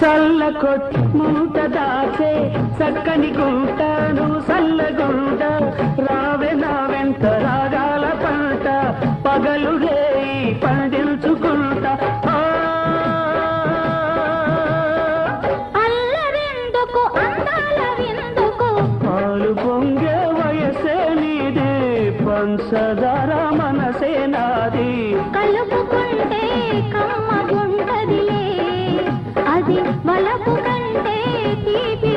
సల్లకొట్టి మూట దాచే చక్కని గుంటను సల్లగుండ రావే నా వెంట రాగాల పంట పగలు రేయి పండించుకుంటా అల్లరెందుకు అందాల విందుకు పాలు పొంగే వయసే నీది పంచదార మనసే నాది కలుపుకుంటే కమ్మగుంటదిలే అది వలపు కంటే తీపి